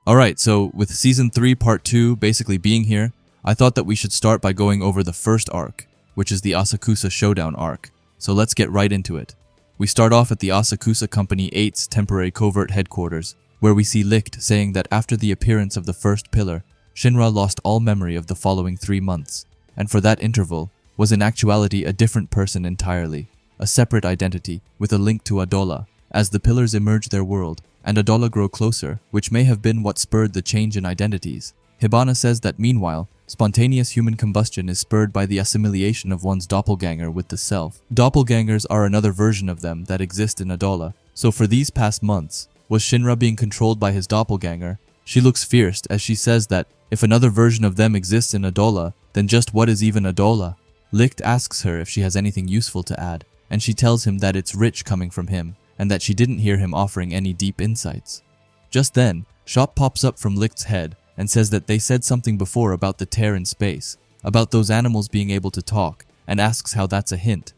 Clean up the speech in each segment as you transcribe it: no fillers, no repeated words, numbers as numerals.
Alright, so with Season 3 Part 2 basically being here, I thought that we should start by going over the first arc, which is the Asakusa Showdown arc. So let's get right into it. We start off at the Asakusa Company 8's temporary covert headquarters, where we see Licht saying that after the appearance of the first pillar, Shinra lost all memory of the following 3 months, and for that interval, was in actuality a different person entirely, a separate identity with a link to Adola, as the pillars emerge their world, and Adola grow closer, which may have been what spurred the change in identities. Hibana says that meanwhile, spontaneous human combustion is spurred by the assimilation of one's doppelganger with the self. Doppelgangers are another version of them that exist in Adola, so for these past months, was Shinra being controlled by his doppelganger? She looks fierce as she says that if another version of them exists in Adola, then just what is even Adola? Licht asks her if she has anything useful to add, and she tells him that it's rich coming from him, and that she didn't hear him offering any deep insights. Just then, Shop pops up from Licht's head and says that they said something before about the tear in space, about those animals being able to talk, and asks how that's a hint.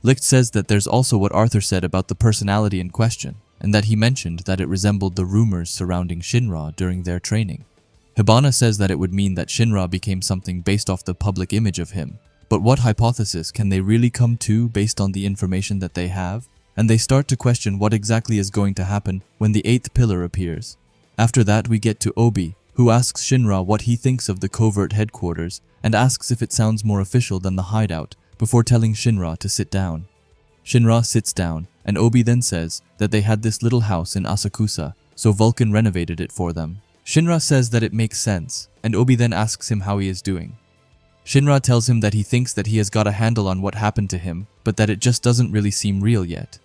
Licht says that there's also what Arthur said about the personality in question, and that he mentioned that it resembled the rumors surrounding Shinra during their training. Hibana says that it would mean that Shinra became something based off the public image of him, but what hypothesis can they really come to based on the information that they have? And they start to question what exactly is going to happen when the 8th pillar appears. After that, we get to Obi, who asks Shinra what he thinks of the covert headquarters and asks if it sounds more official than the hideout before telling Shinra to sit down. Shinra sits down, and Obi then says that they had this little house in Asakusa, so Vulcan renovated it for them. Shinra says that it makes sense, and Obi then asks him how he is doing. Shinra tells him that he thinks that he has got a handle on what happened to him, but that it just doesn't really seem real yet.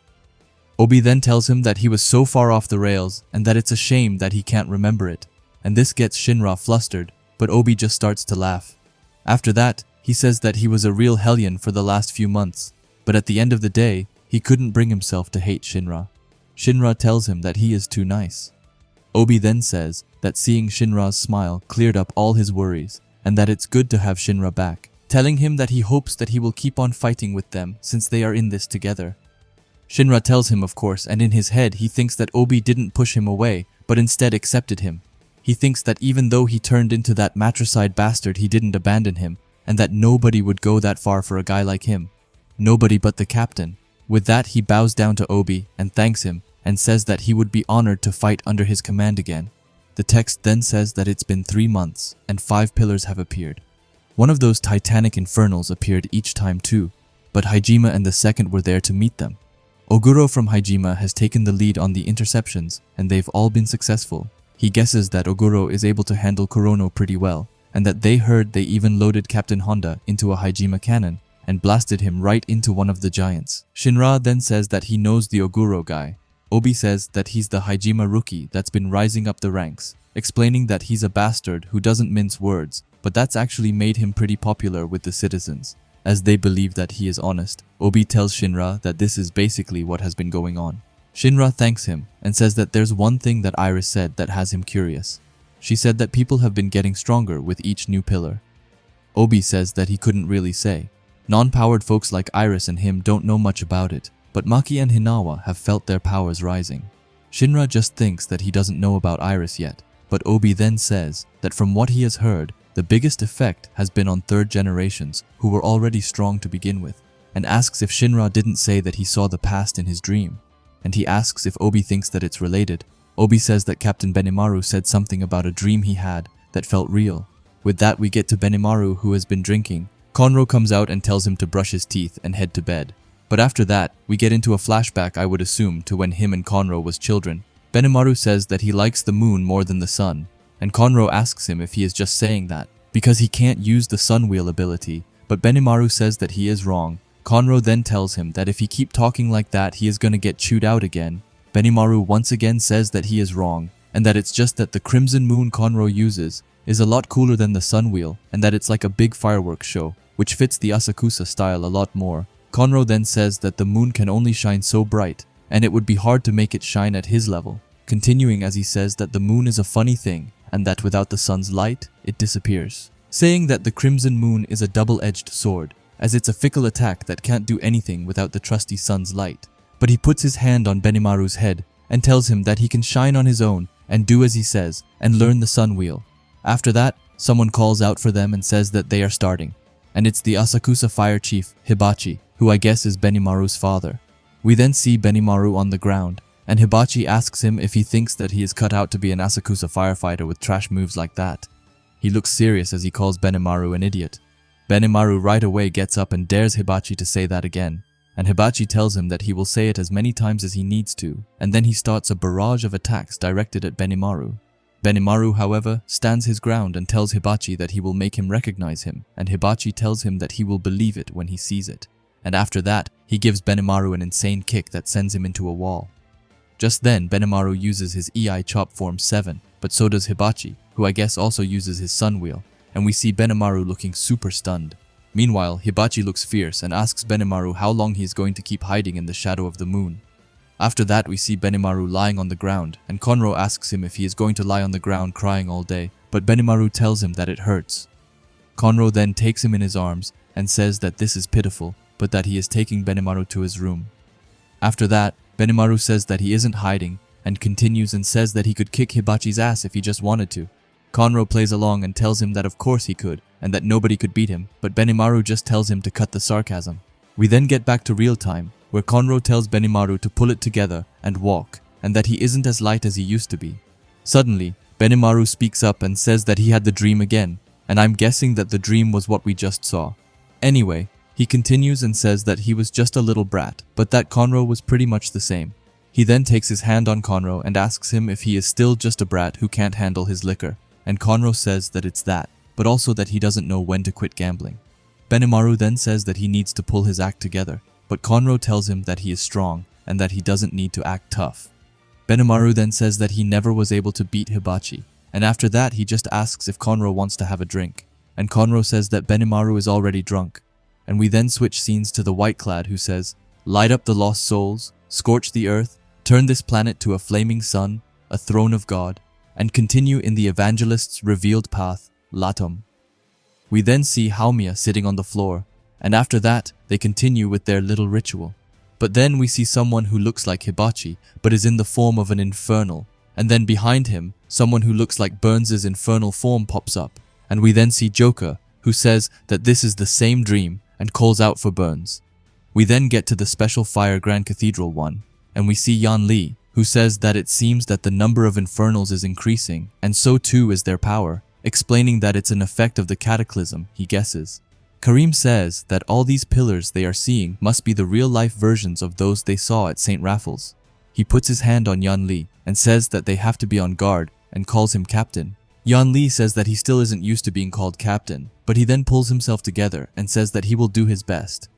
Obi then tells him that he was so far off the rails and that it's a shame that he can't remember it, and this gets Shinra flustered, but Obi just starts to laugh. After that, he says that he was a real hellion for the last few months, but at the end of the day, he couldn't bring himself to hate Shinra. Shinra tells him that he is too nice. Obi then says that seeing Shinra's smile cleared up all his worries, and that it's good to have Shinra back, telling him that he hopes that he will keep on fighting with them since they are in this together. Shinra tells him, of course, and in his head he thinks that Obi didn't push him away, but instead accepted him. He thinks that even though he turned into that matricide bastard, he didn't abandon him, and that nobody would go that far for a guy like him. Nobody but the captain. With that, he bows down to Obi and thanks him, and says that he would be honored to fight under his command again. The text then says that it's been 3 months, and 5 pillars have appeared. One of those titanic infernals appeared each time too, but Hajime and the second were there to meet them. Oguro from Hajime has taken the lead on the interceptions, and they've all been successful. He guesses that Oguro is able to handle Kurono pretty well, and that they heard they even loaded Captain Honda into a Hajime cannon and blasted him right into one of the giants. Shinra then says that he knows the Oguro guy. Obi says that he's the Hajime rookie that's been rising up the ranks, explaining that he's a bastard who doesn't mince words, but that's actually made him pretty popular with the citizens, as they believe that he is honest. Obi tells Shinra that this is basically what has been going on. Shinra thanks him and says that there's one thing that Iris said that has him curious. She said that people have been getting stronger with each new pillar. Obi says that he couldn't really say. Non-powered folks like Iris and him don't know much about it, but Maki and Hinawa have felt their powers rising. Shinra just thinks that he doesn't know about Iris yet, but Obi then says that from what he has heard, the biggest effect has been on third generations who were already strong to begin with, and asks if Shinra didn't say that he saw the past in his dream. And he asks if Obi thinks that it's related. Obi says that Captain Benimaru said something about a dream he had that felt real. With that, we get to Benimaru, who has been drinking. Conro comes out and tells him to brush his teeth and head to bed. But after that, we get into a flashback, I would assume, to when him and Conro was children. Benimaru says that he likes the moon more than the sun, and Conro asks him if he is just saying that because he can't use the sun wheel ability, but Benimaru says that he is wrong. Conro then tells him that if he keep talking like that, he is gonna get chewed out again. Benimaru once again says that he is wrong, and that it's just that the crimson moon Conro uses is a lot cooler than the sun wheel, and that it's like a big fireworks show, which fits the Asakusa style a lot more. Conro then says that the moon can only shine so bright, and it would be hard to make it shine at his level, continuing as he says that the moon is a funny thing, and that without the sun's light, it disappears. Saying that the crimson moon is a double-edged sword, as it's a fickle attack that can't do anything without the trusty sun's light. But he puts his hand on Benimaru's head and tells him that he can shine on his own and do as he says and learn the sun wheel. After that, someone calls out for them and says that they are starting. And it's the Asakusa fire chief, Hibachi, who I guess is Benimaru's father. We then see Benimaru on the ground, and Hibachi asks him if he thinks that he is cut out to be an Asakusa firefighter with trash moves like that. He looks serious as he calls Benimaru an idiot. Benimaru right away gets up and dares Hibachi to say that again, and Hibachi tells him that he will say it as many times as he needs to, and then he starts a barrage of attacks directed at Benimaru. Benimaru, however, stands his ground and tells Hibachi that he will make him recognize him, and Hibachi tells him that he will believe it when he sees it. And after that, he gives Benimaru an insane kick that sends him into a wall. Just then, Benimaru uses his EI chop form 7, but so does Hibachi, who I guess also uses his sun wheel, and we see Benimaru looking super stunned. Meanwhile, Hibachi looks fierce and asks Benimaru how long he is going to keep hiding in the shadow of the moon. After that, we see Benimaru lying on the ground, and Konro asks him if he is going to lie on the ground crying all day, but Benimaru tells him that it hurts. Konro then takes him in his arms and says that this is pitiful, but that he is taking Benimaru to his room. After that, Benimaru says that he isn't hiding, and continues and says that he could kick Hibachi's ass if he just wanted to. Konro plays along and tells him that of course he could, and that nobody could beat him, but Benimaru just tells him to cut the sarcasm. We then get back to real time, where Konro tells Benimaru to pull it together and walk, and that he isn't as light as he used to be. Suddenly, Benimaru speaks up and says that he had the dream again, and I'm guessing that the dream was what we just saw. Anyway, he continues and says that he was just a little brat, but that Konro was pretty much the same. He then takes his hand on Konro and asks him if he is still just a brat who can't handle his liquor, and Konro says that it's that, but also that he doesn't know when to quit gambling. Benimaru then says that he needs to pull his act together, but Konro tells him that he is strong and that he doesn't need to act tough. Benimaru then says that he never was able to beat Hibachi, and after that he just asks if Konro wants to have a drink, and Konro says that Benimaru is already drunk. And we then switch scenes to the White-Clad who says, "Light up the lost souls, scorch the earth, turn this planet to a flaming sun, a throne of God, and continue in the evangelist's revealed path, Latum." We then see Haomiya sitting on the floor, and after that, they continue with their little ritual. But then we see someone who looks like Hibachi, but is in the form of an infernal, and then behind him, someone who looks like Burns's infernal form pops up, and we then see Joker, who says that this is the same dream, and calls out for Burns. We then get to the Special Fire Grand Cathedral one, and we see Yan Li, who says that it seems that the number of infernals is increasing, and so too is their power, explaining that it's an effect of the cataclysm, he guesses. Karim says that all these pillars they are seeing must be the real-life versions of those they saw at St. Raffles. He puts his hand on Yan Li and says that they have to be on guard and calls him captain. Yan Li says that he still isn't used to being called captain, but he then pulls himself together and says that he will do his best.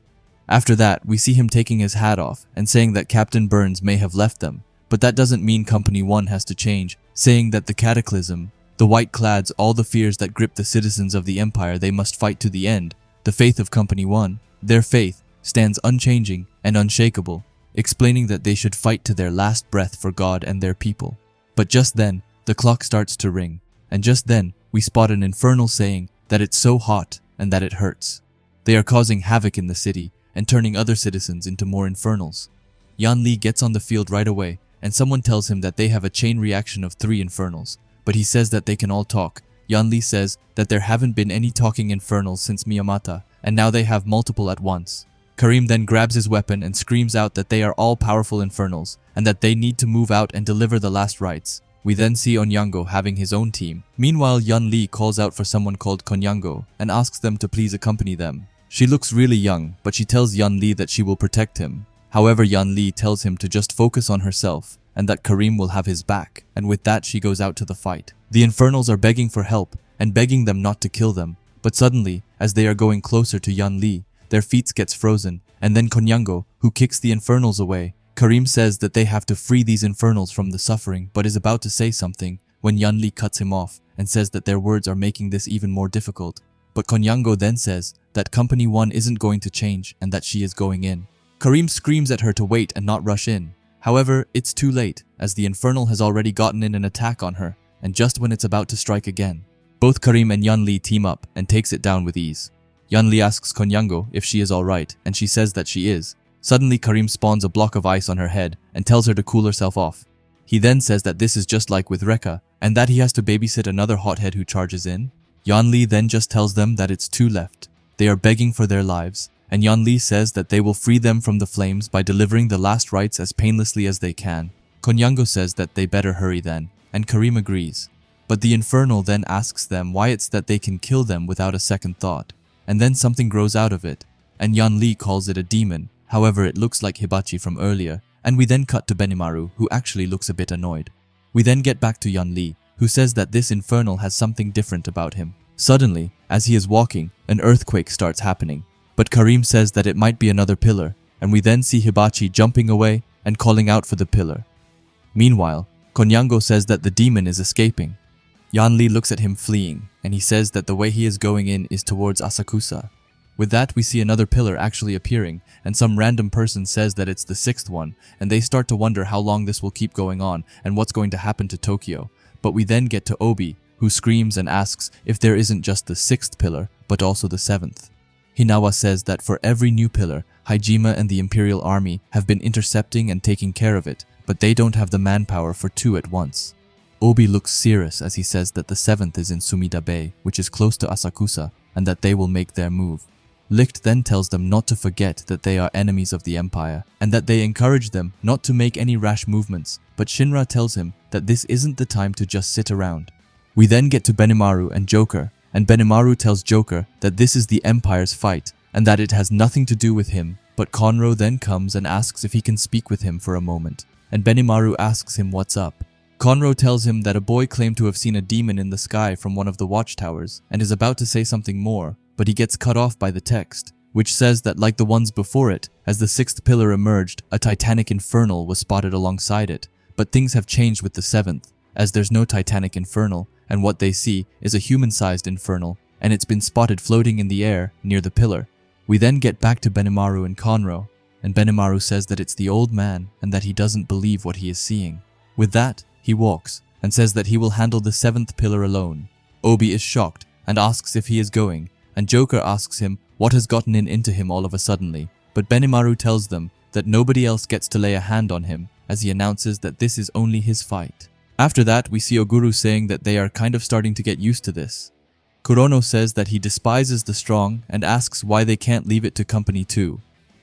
After that, we see him taking his hat off and saying that Captain Burns may have left them, but that doesn't mean Company 1 has to change, saying that the cataclysm, the White-Clads, all the fears that grip the citizens of the Empire they must fight to the end. The faith of Company 1, their faith, stands unchanging and unshakable, explaining that they should fight to their last breath for God and their people. But just then, the clock starts to ring, and just then, we spot an infernal saying that it's so hot and that it hurts. They are causing havoc in the city and turning other citizens into more infernals. Yan Li gets on the field right away, and someone tells him that they have a chain reaction of 3 infernals, but he says that they can all talk. Yan Li says that there haven't been any talking infernals since Miyamata, and now they have multiple at once. Karim then grabs his weapon and screams out that they are all powerful infernals, and that they need to move out and deliver the last rites. We then see Onyango having his own team. Meanwhile, Yan Li calls out for someone called Konyango and asks them to please accompany them. She looks really young, but she tells Yan Li that she will protect him. However, Yan Li tells him to just focus on herself, and that Karim will have his back, and with that she goes out to the fight. The infernals are begging for help, and begging them not to kill them, but suddenly, as they are going closer to Yan Li, their feet gets frozen, and then Konyango, who kicks the infernals away. Karim says that they have to free these infernals from the suffering, but is about to say something, when Yan Li cuts him off, and says that their words are making this even more difficult. But Konyango then says that Company 1 isn't going to change, and that she is going in. Karim screams at her to wait and not rush in. However, it's too late, as the infernal has already gotten in an attack on her, and just when it's about to strike again. Both Karim and Yan Li team up and takes it down with ease. Yan Li asks Konyango if she is alright, and she says that she is. Suddenly Karim spawns a block of ice on her head and tells her to cool herself off. He then says that this is just like with Rekka, and that he has to babysit another hothead who charges in. Yanli then just tells them that it's two left. They are begging for their lives, and Yanli says that they will free them from the flames by delivering the last rites as painlessly as they can. Konyango says that they better hurry then, and Karim agrees. But the Infernal then asks them why it's that they can kill them without a second thought, and then something grows out of it, and Yanli calls it a demon. However, it looks like Hibachi from earlier, and we then cut to Benimaru, who actually looks a bit annoyed. We then get back to Yanli, who says that this Infernal has something different about him. Suddenly, as he is walking, an earthquake starts happening, but Karim says that it might be another pillar, and we then see Hibachi jumping away and calling out for the pillar. Meanwhile, Konyango says that the demon is escaping. Yanli looks at him fleeing, and he says that the way he is going in is towards Asakusa. With that, we see another pillar actually appearing, and some random person says that it's the sixth one, and they start to wonder how long this will keep going on and what's going to happen to Tokyo. But we then get to Obi, who screams and asks if there isn't just the sixth pillar, but also the seventh. Hinawa says that for every new pillar, Hajime and the Imperial Army have been intercepting and taking care of it, but they don't have the manpower for two at once. Obi looks serious as he says that the seventh is in Sumida Bay, which is close to Asakusa, and that they will make their move. Licht then tells them not to forget that they are enemies of the Empire, and that they encourage them not to make any rash movements, but Shinra tells him that this isn't the time to just sit around. We then get to Benimaru and Joker, and Benimaru tells Joker that this is the Empire's fight, and that it has nothing to do with him, but Conro then comes and asks if he can speak with him for a moment, and Benimaru asks him what's up. Conro tells him that a boy claimed to have seen a demon in the sky from one of the watchtowers, and is about to say something more, but he gets cut off by the text, which says that like the ones before it, as the sixth pillar emerged, a titanic infernal was spotted alongside it, but things have changed with the seventh, as there's no titanic infernal, and what they see is a human-sized infernal, and it's been spotted floating in the air near the pillar. We then get back to Benimaru and Conro, and Benimaru says that it's the old man and that he doesn't believe what he is seeing. With that, he walks and says that he will handle the seventh pillar alone. Obi is shocked and asks if he is going, and Joker asks him what has gotten into him all of a suddenly, but Benimaru tells them that nobody else gets to lay a hand on him, as he announces that this is only his fight. After that, we see Oguru saying that they are kind of starting to get used to this. Kurono says that he despises the strong and asks why they can't leave it to Company 2.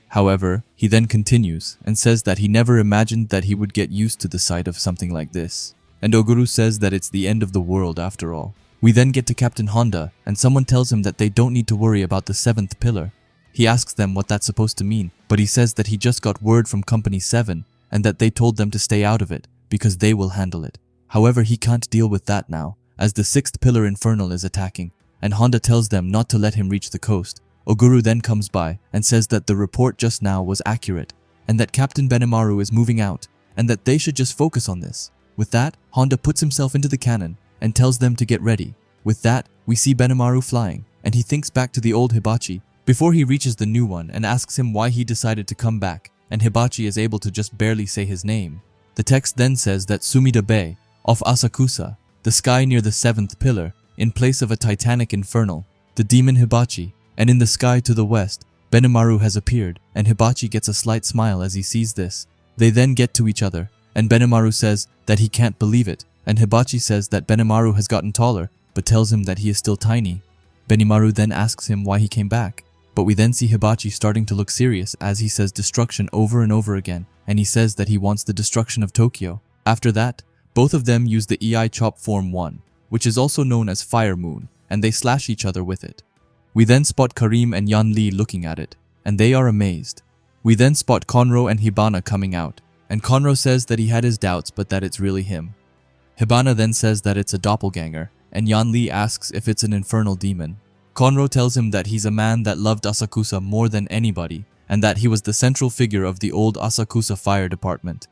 However, he then continues and says that he never imagined that he would get used to the sight of something like this. And Oguru says that it's the end of the world after all. We then get to Captain Honda, and someone tells him that they don't need to worry about the seventh pillar. He asks them what that's supposed to mean, but he says that he just got word from Company 7 and that they told them to stay out of it because they will handle it. However, he can't deal with that now, as the sixth pillar infernal is attacking, and Honda tells them not to let him reach the coast. Oguru then comes by and says that the report just now was accurate, and that Captain Benimaru is moving out, and that they should just focus on this. With that, Honda puts himself into the cannon and tells them to get ready. With that, we see Benimaru flying, and he thinks back to the old Hibachi before he reaches the new one and asks him why he decided to come back, and Hibachi is able to just barely say his name. The text then says that Sumida Bay, off Asakusa, the sky near the seventh pillar, in place of a titanic infernal, the demon Hibachi, and in the sky to the west, Benimaru has appeared, and Hibachi gets a slight smile as he sees this. They then get to each other, and Benimaru says that he can't believe it, and Hibachi says that Benimaru has gotten taller, but tells him that he is still tiny. Benimaru then asks him why he came back, but we then see Hibachi starting to look serious as he says destruction over and over again, and he says that he wants the destruction of Tokyo. After that, both of them use the EI Chop Form 1, which is also known as Fire Moon, and they slash each other with it. We then spot Karim and Yanli looking at it, and they are amazed. We then spot Conro and Hibana coming out, and Conro says that he had his doubts but that it's really him. Hibana then says that it's a doppelganger, and Yanli asks if it's an infernal demon. Conro tells him that he's a man that loved Asakusa more than anybody, and that he was the central figure of the old Asakusa Fire Department.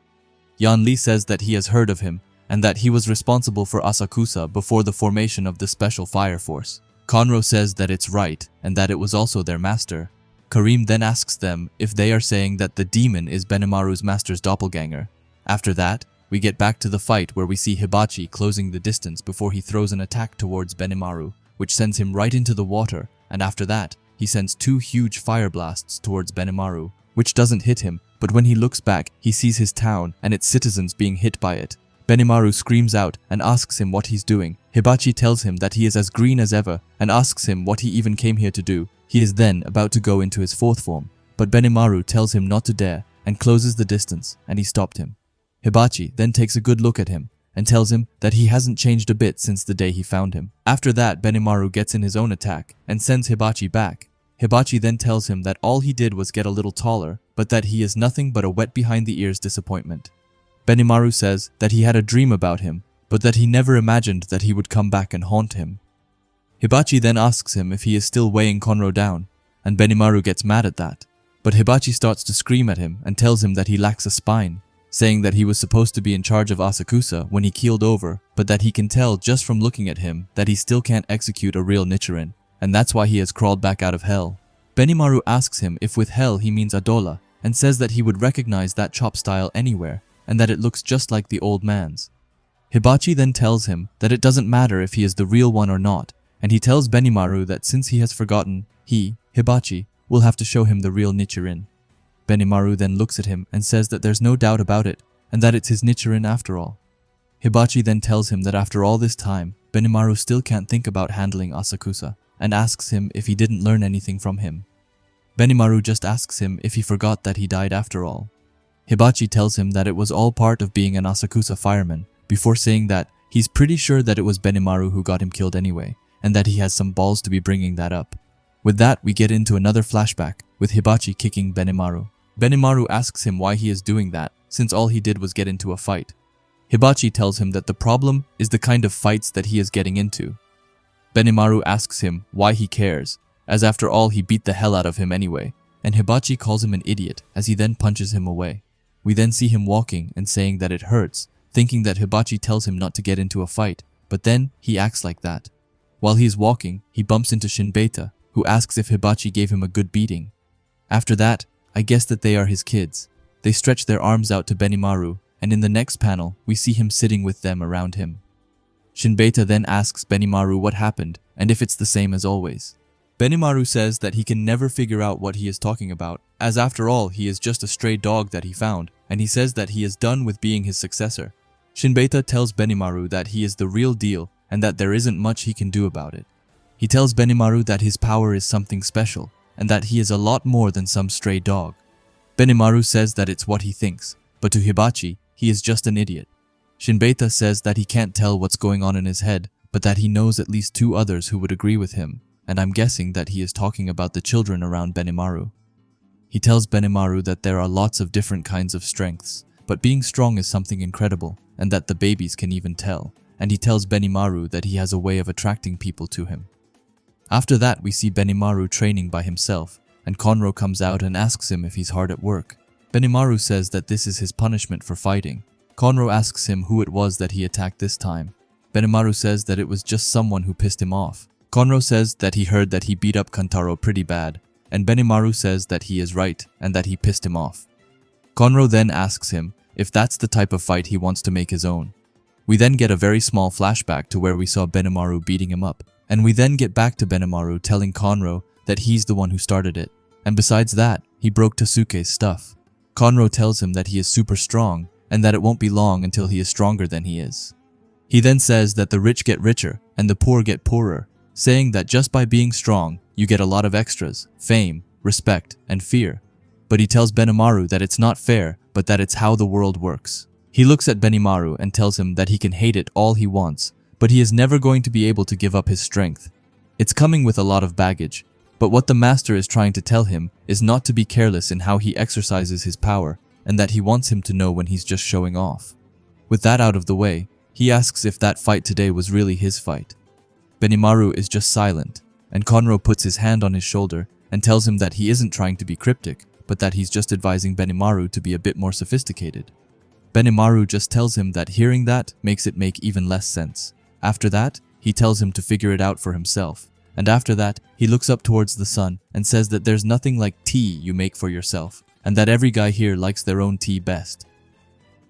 Yanli says that he has heard of him, and that he was responsible for Asakusa before the formation of the Special Fire Force. Conro says that it's right, and that it was also their master. Karim then asks them if they are saying that the demon is Benimaru's master's doppelganger. After that, we get back to the fight where we see Hibachi closing the distance before he throws an attack towards Benimaru, which sends him right into the water, and after that, he sends two huge fire blasts towards Benimaru, which doesn't hit him, but when he looks back, he sees his town and its citizens being hit by it. Benimaru screams out and asks him what he's doing. Hibachi tells him that he is as green as ever and asks him what he even came here to do. He is then about to go into his fourth form, but Benimaru tells him not to dare and closes the distance, and he stopped him. Hibachi then takes a good look at him and tells him that he hasn't changed a bit since the day he found him. After that, Benimaru gets in his own attack and sends Hibachi back. Hibachi then tells him that all he did was get a little taller, but that he is nothing but a wet behind the ears disappointment. Benimaru says that he had a dream about him, but that he never imagined that he would come back and haunt him. Hibachi then asks him if he is still weighing Konro down, and Benimaru gets mad at that. But Hibachi starts to scream at him and tells him that he lacks a spine, saying that he was supposed to be in charge of Asakusa when he keeled over, but that he can tell just from looking at him that he still can't execute a real Nichiren, and that's why he has crawled back out of hell. Benimaru asks him if with hell he means Adola, and says that he would recognize that chop style anywhere, and that it looks just like the old man's. Hibachi then tells him that it doesn't matter if he is the real one or not, and he tells Benimaru that since he has forgotten, he, Hibachi, will have to show him the real Nichiren. Benimaru then looks at him and says that there's no doubt about it, and that it's his Nichiren after all. Hibachi then tells him that after all this time, Benimaru still can't think about handling Asakusa, and asks him if he didn't learn anything from him. Benimaru just asks him if he forgot that he died after all. Hibachi tells him that it was all part of being an Asakusa fireman, before saying that he's pretty sure that it was Benimaru who got him killed anyway, and that he has some balls to be bringing that up. With that, we get into another flashback, with Hibachi kicking Benimaru. Benimaru asks him why he is doing that, since all he did was get into a fight. Hibachi tells him that the problem is the kind of fights that he is getting into. Benimaru asks him why he cares, as after all he beat the hell out of him anyway, and Hibachi calls him an idiot as he then punches him away. We then see him walking and saying that it hurts, thinking that Hibachi tells him not to get into a fight, but then he acts like that. While he is walking, he bumps into Shinbeta, who asks if Hibachi gave him a good beating. After that, I guess that they are his kids. They stretch their arms out to Benimaru, and in the next panel, we see him sitting with them around him. Shinbeta then asks Benimaru what happened, and if it's the same as always. Benimaru says that he can never figure out what he is talking about, as after all he is just a stray dog that he found, and he says that he is done with being his successor. Shinbeta tells Benimaru that he is the real deal, and that there isn't much he can do about it. He tells Benimaru that his power is something special, and that he is a lot more than some stray dog. Benimaru says that it's what he thinks, but to Hibachi, he is just an idiot. Shinbeta says that he can't tell what's going on in his head, but that he knows at least 2 others who would agree with him, and I'm guessing that he is talking about the children around Benimaru. He tells Benimaru that there are lots of different kinds of strengths, but being strong is something incredible, and that the babies can even tell, and he tells Benimaru that he has a way of attracting people to him. After that, we see Benimaru training by himself, and Konro comes out and asks him if he's hard at work. Benimaru says that this is his punishment for fighting. Konro asks him who it was that he attacked this time. Benimaru says that it was just someone who pissed him off. Konro says that he heard that he beat up Kantaro pretty bad, and Benimaru says that he is right and that he pissed him off. Konro then asks him if that's the type of fight he wants to make his own. We then get a very small flashback to where we saw Benimaru beating him up, and we then get back to Benimaru telling Konro that he's the one who started it, and besides that, he broke Tasuke's stuff. Konro tells him that he is super strong, and that it won't be long until he is stronger than he is. He then says that the rich get richer, and the poor get poorer, saying that just by being strong, you get a lot of extras, fame, respect, and fear. But he tells Benimaru that it's not fair, but that it's how the world works. He looks at Benimaru and tells him that he can hate it all he wants, but he is never going to be able to give up his strength. It's coming with a lot of baggage, but what the master is trying to tell him is not to be careless in how he exercises his power, and that he wants him to know when he's just showing off. With that out of the way, he asks if that fight today was really his fight. Benimaru is just silent, and Konro puts his hand on his shoulder and tells him that he isn't trying to be cryptic, but that he's just advising Benimaru to be a bit more sophisticated. Benimaru just tells him that hearing that makes it make even less sense. After that, he tells him to figure it out for himself, and after that, he looks up towards the sun and says that there's nothing like tea you make for yourself, and that every guy here likes their own tea best.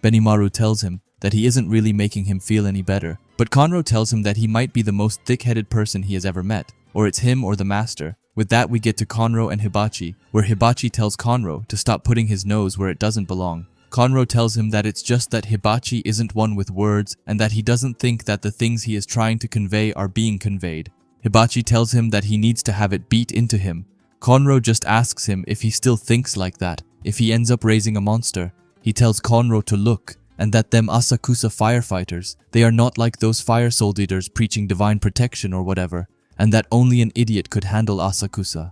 Benimaru tells him that he isn't really making him feel any better, but Konro tells him that he might be the most thick-headed person he has ever met, or it's him or the master. With that we get to Konro and Hibachi, where Hibachi tells Konro to stop putting his nose where it doesn't belong. Konro tells him that it's just that Hibachi isn't one with words and that he doesn't think that the things he is trying to convey are being conveyed. Hibachi tells him that he needs to have it beat into him. Konro just asks him if he still thinks like that, if he ends up raising a monster. He tells Konro to look, and that them Asakusa firefighters, they are not like those fire soldiers preaching divine protection or whatever, and that only an idiot could handle Asakusa.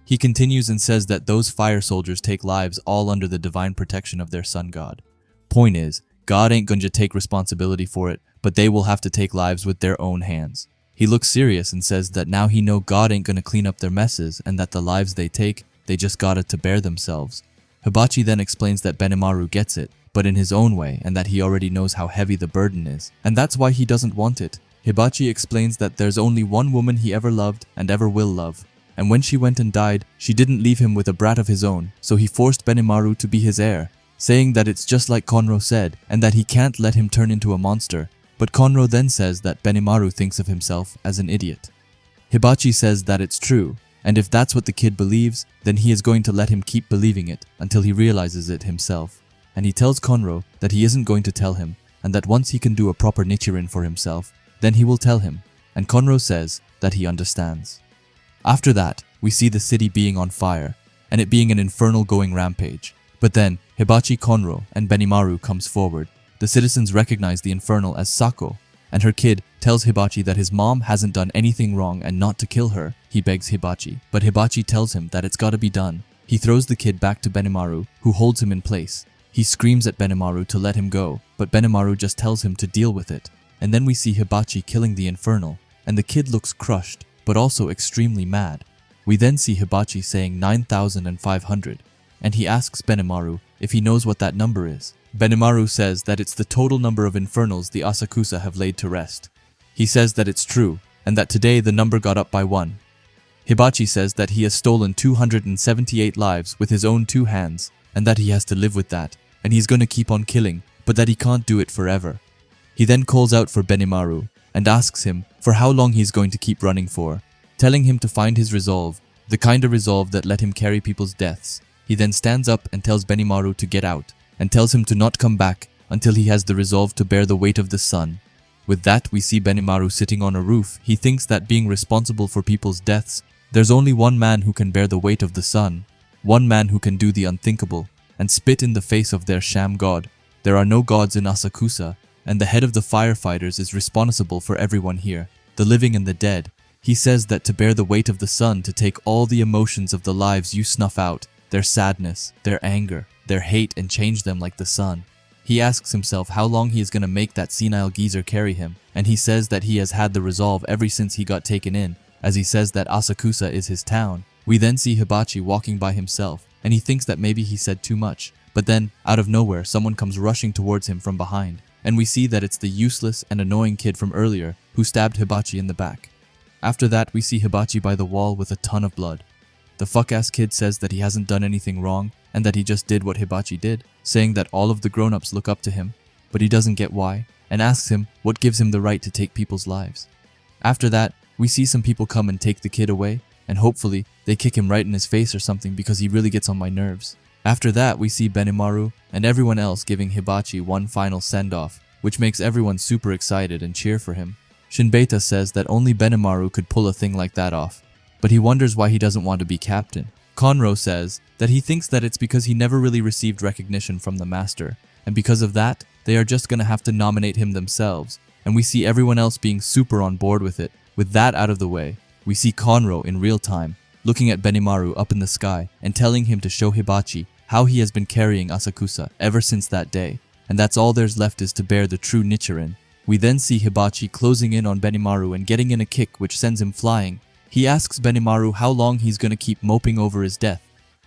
He continues and says that those fire soldiers take lives all under the divine protection of their sun god. Point is, God ain't gonna take responsibility for it, but they will have to take lives with their own hands. He looks serious and says that now he know God ain't gonna clean up their messes and that the lives they take, they just gotta to bear themselves. Hibachi then explains that Benimaru gets it, but in his own way, and that he already knows how heavy the burden is, and that's why he doesn't want it. Hibachi explains that there's only one woman he ever loved and ever will love, and when she went and died, she didn't leave him with a brat of his own, so he forced Benimaru to be his heir, saying that it's just like Konro said, and that he can't let him turn into a monster. But Konro then says that Benimaru thinks of himself as an idiot. Hibachi says that it's true, and if that's what the kid believes, then he is going to let him keep believing it until he realizes it himself. And he tells Konro that he isn't going to tell him, and that once he can do a proper Nichiren for himself, then he will tell him, and Konro says that he understands. After that, we see the city being on fire, and it being an infernal going rampage. But then, Hibachi, Konro, and Benimaru comes forward. The citizens recognize the infernal as Sako, and her kid tells Hibachi that his mom hasn't done anything wrong and not to kill her. He begs Hibachi, but Hibachi tells him that it's gotta be done. He throws the kid back to Benimaru, who holds him in place. He screams at Benimaru to let him go, but Benimaru just tells him to deal with it. And then we see Hibachi killing the infernal, and the kid looks crushed, but also extremely mad. We then see Hibachi saying 9,500, and he asks Benimaru if he knows what that number is. Benimaru says that it's the total number of infernals the Asakusa have laid to rest. He says that it's true, and that today the number got up by 1. Hibachi says that he has stolen 278 lives with his own 2 hands, and that he has to live with that, and he's gonna keep on killing, but that he can't do it forever. He then calls out for Benimaru, and asks him for how long he's going to keep running for, telling him to find his resolve, the kind of resolve that let him carry people's deaths. He then stands up and tells Benimaru to get out, and tells him to not come back until he has the resolve to bear the weight of the sun. With that, we see Benimaru sitting on a roof. He thinks that being responsible for people's deaths, there's only one man who can bear the weight of the sun, one man who can do the unthinkable, and spit in the face of their sham god. There are no gods in Asakusa, and the head of the firefighters is responsible for everyone here, the living and the dead. He says that to bear the weight of the sun, to take all the emotions of the lives you snuff out, their sadness, their anger, their hate, and change them like the sun. He asks himself how long he is going to make that senile geezer carry him, and he says that he has had the resolve ever since he got taken in, as he says that Asakusa is his town. We then see Hibachi walking by himself, and he thinks that maybe he said too much, but then, out of nowhere, someone comes rushing towards him from behind, and we see that it's the useless and annoying kid from earlier who stabbed Hibachi in the back. After that, we see Hibachi by the wall with a ton of blood. The fuck-ass kid says that he hasn't done anything wrong, and that he just did what Hibachi did, saying that all of the grown-ups look up to him, but he doesn't get why, and asks him what gives him the right to take people's lives. After that, we see some people come and take the kid away, and hopefully, they kick him right in his face or something because he really gets on my nerves. After that, we see Benimaru and everyone else giving Hibachi one final send-off, which makes everyone super excited and cheer for him. Shinbeta says that only Benimaru could pull a thing like that off, but he wonders why he doesn't want to be captain. Konro says that he thinks that it's because he never really received recognition from the master, and because of that, they are just gonna have to nominate him themselves, and we see everyone else being super on board with it. With that out of the way, we see Konro in real time, looking at Benimaru up in the sky and telling him to show Hibachi how he has been carrying Asakusa ever since that day, and that's all there's left is to bear the true Nichiren. We then see Hibachi closing in on Benimaru and getting in a kick which sends him flying. He asks Benimaru how long he's gonna keep moping over his death.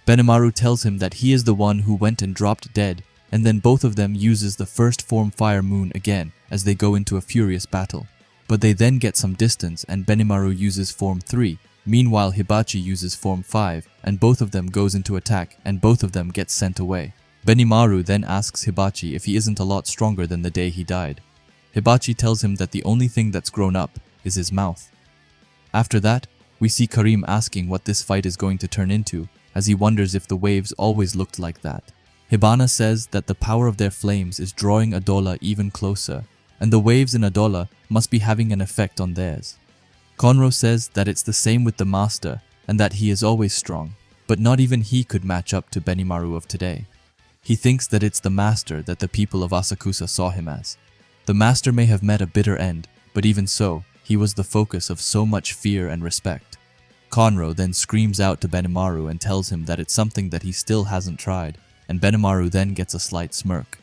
Benimaru tells him that he is the one who went and dropped dead, and then both of them uses the first form Fire Moon again as they go into a furious battle. But they then get some distance and Benimaru uses form 3, meanwhile Hibachi uses form 5, and both of them goes into attack and both of them get sent away. Benimaru then asks Hibachi if he isn't a lot stronger than the day he died. Hibachi tells him that the only thing that's grown up is his mouth. After that, We see Karim asking what this fight is going to turn into, as he wonders if the waves always looked like that. Hibana says that the power of their flames is drawing Adola even closer, and the waves in Adola must be having an effect on theirs. Conro says that it's the same with the master, and that he is always strong, but not even he could match up to Benimaru of today. He thinks that it's the master that the people of Asakusa saw him as. The master may have met a bitter end, but even so, he was the focus of so much fear and respect. Conro then screams out to Benimaru and tells him that it's something that he still hasn't tried, and Benimaru then gets a slight smirk.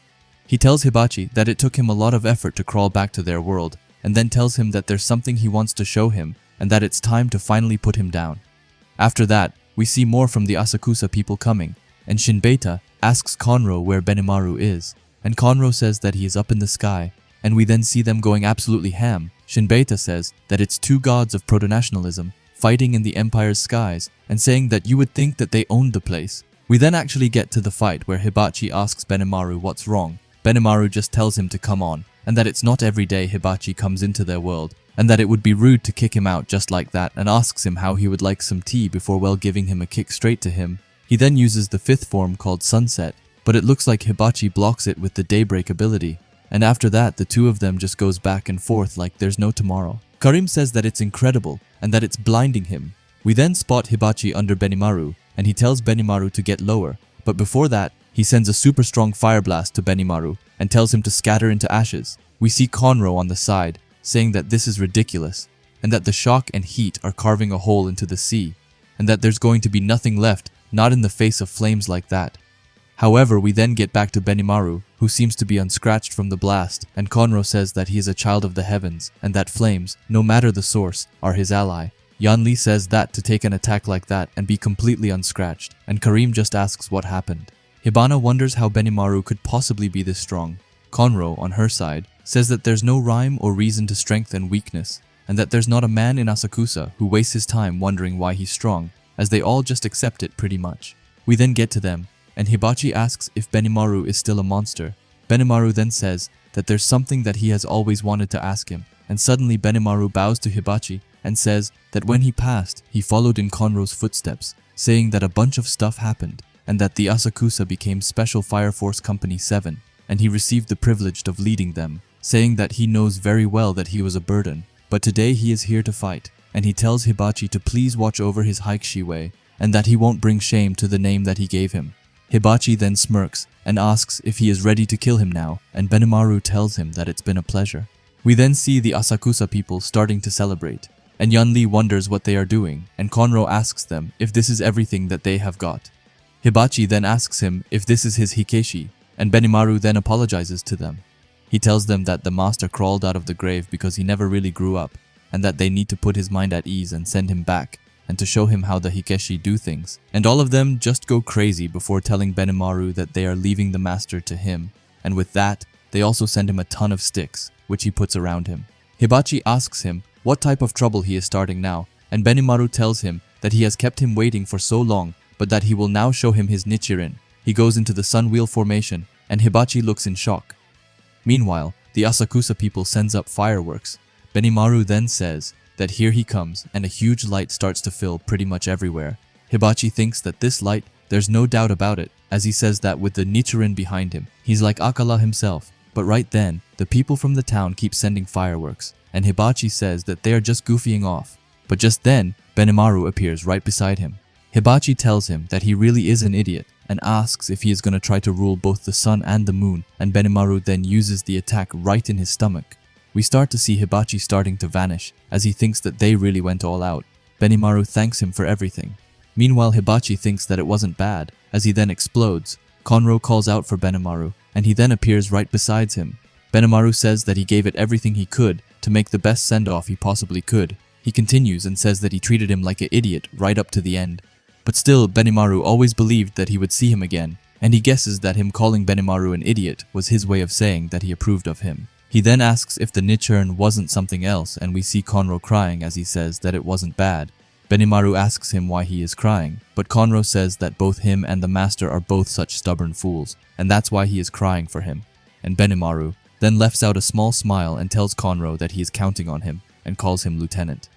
He tells Hibachi that it took him a lot of effort to crawl back to their world, and then tells him that there's something he wants to show him and that it's time to finally put him down. After that, we see more from the Asakusa people coming, and Shinbeta asks Conro where Benimaru is, and Conro says that he is up in the sky, and we then see them going absolutely ham. Shinbeta says that it's two gods of proto-nationalism fighting in the Empire's skies and saying that you would think that they owned the place. We then actually get to the fight where Hibachi asks Benimaru what's wrong. Benimaru just tells him to come on, and that it's not every day Hibachi comes into their world, and that it would be rude to kick him out just like that, and asks him how he would like some tea before giving him a kick straight to him. He then uses the fifth form called Sunset, but it looks like Hibachi blocks it with the Daybreak ability, and after that the two of them just goes back and forth like there's no tomorrow. Karim says that it's incredible and that it's blinding him. We then spot Hibachi under Benimaru, and he tells Benimaru to get lower, but before that, he sends a super strong fire blast to Benimaru and tells him to scatter into ashes. We see Conro on the side, saying that this is ridiculous, and that the shock and heat are carving a hole into the sea, and that there's going to be nothing left, not in the face of flames like that. However, we then get back to Benimaru, who seems to be unscratched from the blast, and Conro says that he is a child of the heavens, and that flames, no matter the source, are his ally. Yanli says that to take an attack like that and be completely unscratched, and Karim just asks what happened. Hibana wonders how Benimaru could possibly be this strong. Conro, on her side, says that there's no rhyme or reason to strength and weakness, and that there's not a man in Asakusa who wastes his time wondering why he's strong, as they all just accept it pretty much. We then get to them, and Hibachi asks if Benimaru is still a monster. Benimaru then says that there's something that he has always wanted to ask him, and suddenly Benimaru bows to Hibachi and says that when he passed, he followed in Conro's footsteps, saying that a bunch of stuff happened, and that the Asakusa became Special Fire Force Company 7, and he received the privilege of leading them, saying that he knows very well that he was a burden, but today he is here to fight, and he tells Hibachi to please watch over his Haikshi-way, and that he won't bring shame to the name that he gave him. Hibachi then smirks and asks if he is ready to kill him now, and Benimaru tells him that it's been a pleasure. We then see the Asakusa people starting to celebrate, and Yanli wonders what they are doing, and Conro asks them if this is everything that they have got. Hibachi then asks him if this is his Hikeshi, and Benimaru then apologizes to them. He tells them that the master crawled out of the grave because he never really grew up, and that they need to put his mind at ease and send him back, and to show him how the Hikeshi do things. And all of them just go crazy before telling Benimaru that they are leaving the master to him, and with that, they also send him a ton of sticks, which he puts around him. Hibachi asks him what type of trouble he is starting now, and Benimaru tells him that he has kept him waiting for so long, but that he will now show him his Nichiren. He goes into the sun wheel formation, and Hibachi looks in shock. Meanwhile, the Asakusa people sends up fireworks. Benimaru then says that here he comes, and a huge light starts to fill pretty much everywhere. Hibachi thinks that this light, there's no doubt about it, as he says that with the Nichiren behind him, he's like Akala himself. But right then, the people from the town keep sending fireworks, and Hibachi says that they are just goofying off. But just then, Benimaru appears right beside him. Hibachi tells him that he really is an idiot, and asks if he is going to try to rule both the sun and the moon, and Benimaru then uses the attack right in his stomach. We start to see Hibachi starting to vanish, as he thinks that they really went all out. Benimaru thanks him for everything. Meanwhile, Hibachi thinks that it wasn't bad, as he then explodes. Conro calls out for Benimaru, and he then appears right beside him. Benimaru says that he gave it everything he could to make the best send-off he possibly could. He continues and says that he treated him like an idiot right up to the end. But still, Benimaru always believed that he would see him again, and he guesses that him calling Benimaru an idiot was his way of saying that he approved of him. He then asks if the Nichiren wasn't something else, and we see Conro crying as he says that it wasn't bad. Benimaru asks him why he is crying, but Conro says that both him and the master are both such stubborn fools, and that's why he is crying for him. And Benimaru then lets out a small smile and tells Conro that he is counting on him, and calls him lieutenant.